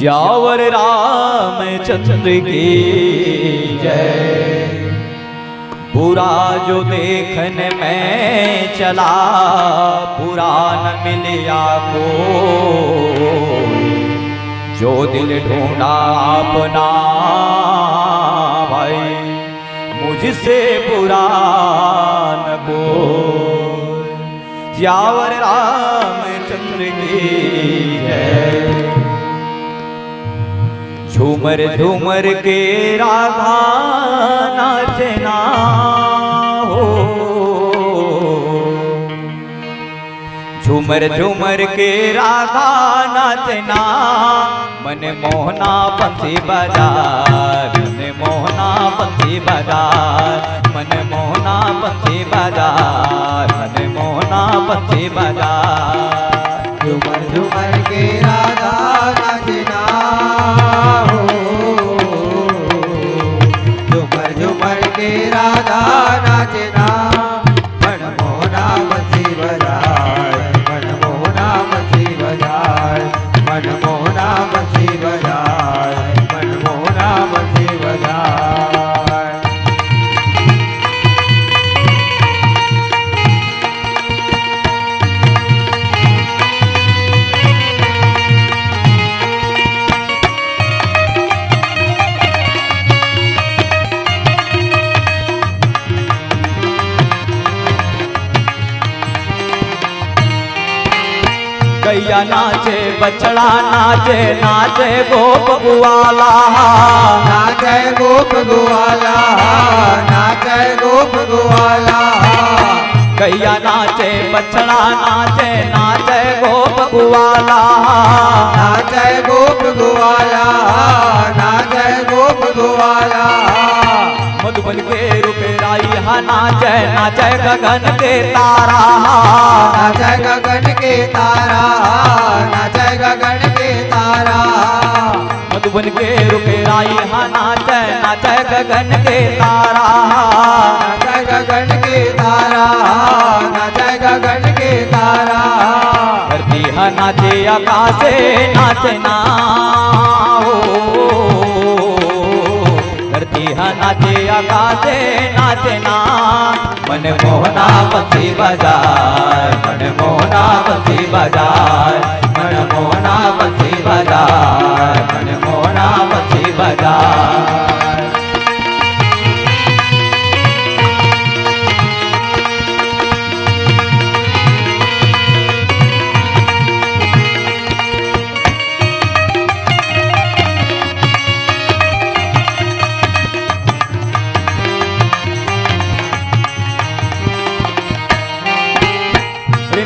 श्यावर रामचंद्र की जय। बुरा जो देखने में चला बुरा न मिलिया को, जो दिल ढूंढा अपना भाई मुझसे बुरा न को। श्यावर रामचंद्र की जय। झूमर झूमर के राधा नाचना हो, झूमर झूमर के राधा नाचना, मन मोहना बंसी बाजार, मन मोहना बंसी बाजार, मन मोहना बंसी बाजार, मन मोहना बंसी बाजार। झूमर झूमर के राधा नाचना हो, झूमर झूमर के राधा नाचना, मन मोहना बंसी बजाए, मन मोहना बंसी बजाए, मन मोहना बंसी बजाए, मन मोहना बंसी बजाए। गैया नाचे बछड़ा नाचे, नाचे गोप ग्वाला, नाचे गोप ग्वाला, नाचे गोप ग्वाला। गैया नाचे बछड़ा नाचे, नाचे गोप ग्वाला, नाचे गोप ग्वाला, नाचे गोप ग्वाला। मधुबन के रुपेराई हा नाचे, नाचे गगन के तारा, नाचे गगन के तारा, नाचे गगन के तारा। मधुबन के रुपेराई हा नाचे, नाचे गगन के तारा, नाचे गगन के तारा, नाचे गगन के तारा। धरती हा नाचे आकाशे नाचना हो, धरती हा नाचे आकाशे नाचना, मन मोहना बंसी बजाए, मन मोहना बंसी बजाए, मन मोहना बंसी बजाए, मन मोहना बंसी बजाए।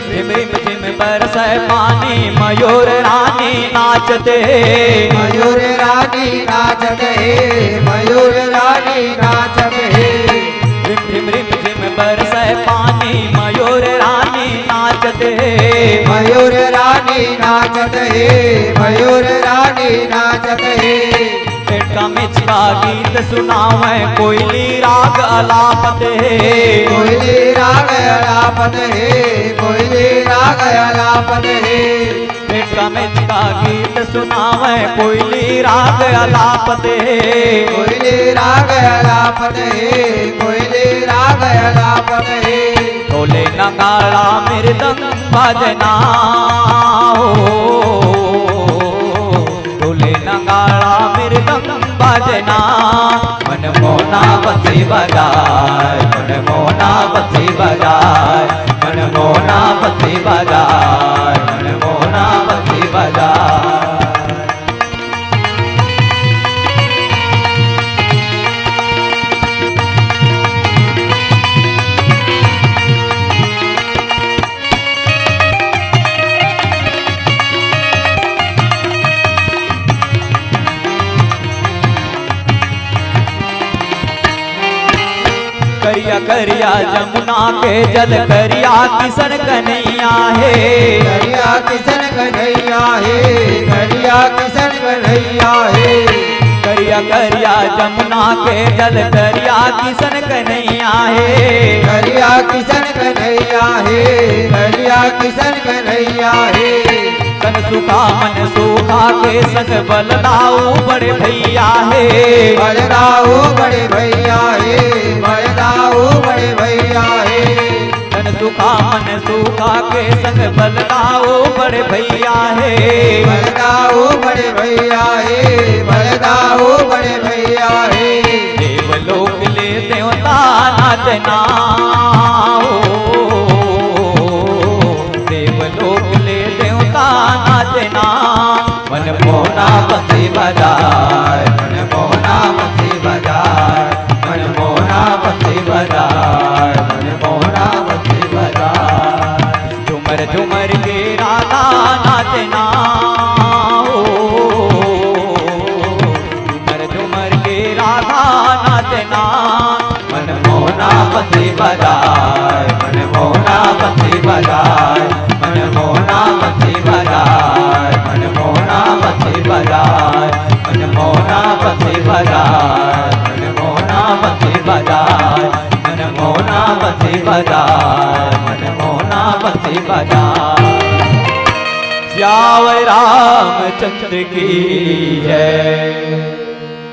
रिम रिम झिम बरसे पानी, मयूर रानी नाचते, मयूर रानी नाचते, मयूर रानी नाचते। रिम रिम झिम बरसे पानी, मयूर रानी नाचते, मयूर रानी नाचते, मयूर रानी नाचते। पेटका मिचका गीत सुनावे, कोयली राग अलापते, कोयली राग अलापते, कोयली राग अलापते। पेटका मिचका गीत सुनावे, कोयली राग अलापते, कोयली राग अलापते, कोयली राग अलापते। ढोले नगाड़ा मृदंग बजना हो, ढोले नगाड़ा मृदंग बजना, मन मोहना बंसी बजाए, मन मोहना बंसी बजाए, मन मोहना बंसी बजाए, मन मोहना बंसी बजाए। करिया करिया जमुना के जल, करिया किशन कन्हैया है, करिया किशन कन्हैया है, करिया किशन कन्हैया है। करिया करिया जमुना के जल, करिया किशन कन्हैया है, करिया किशन कन्हैया है, करिया किशन कन्हैया है। तन सुखा मन सूखा के संग बलदाऊ बड़े भैया हे बलदाऊ बड़े भैया हे बलदाऊ बड़े भैया हे तन सुखा मन सूखा के संग बलदाऊ बड़े भैया हे बलदाऊ बड़े भैया हे बलदाऊ बड़े भैया हे देवलोक ले देवता नाचना देवलोक ले देवता नाचना मन मोना बंसी बजाए मन मोना बंसी बजाए मन मोना बंसी बजाए मन मोना बंसी बजाए झुमर झुमर के राधा नाचना झुमर झुमर के राधा नाचना मन मोना बंसी बजाए मन मोना बंसी बजाए मन मोना बंसी बजाए मन मोना बंसी बजाए मन मोना बंसी बजाए मन मोना बंसी बजाए मन मोना बंसी बजाए मन मोना बंसी बजाए श्याम रामचंद्र की जय।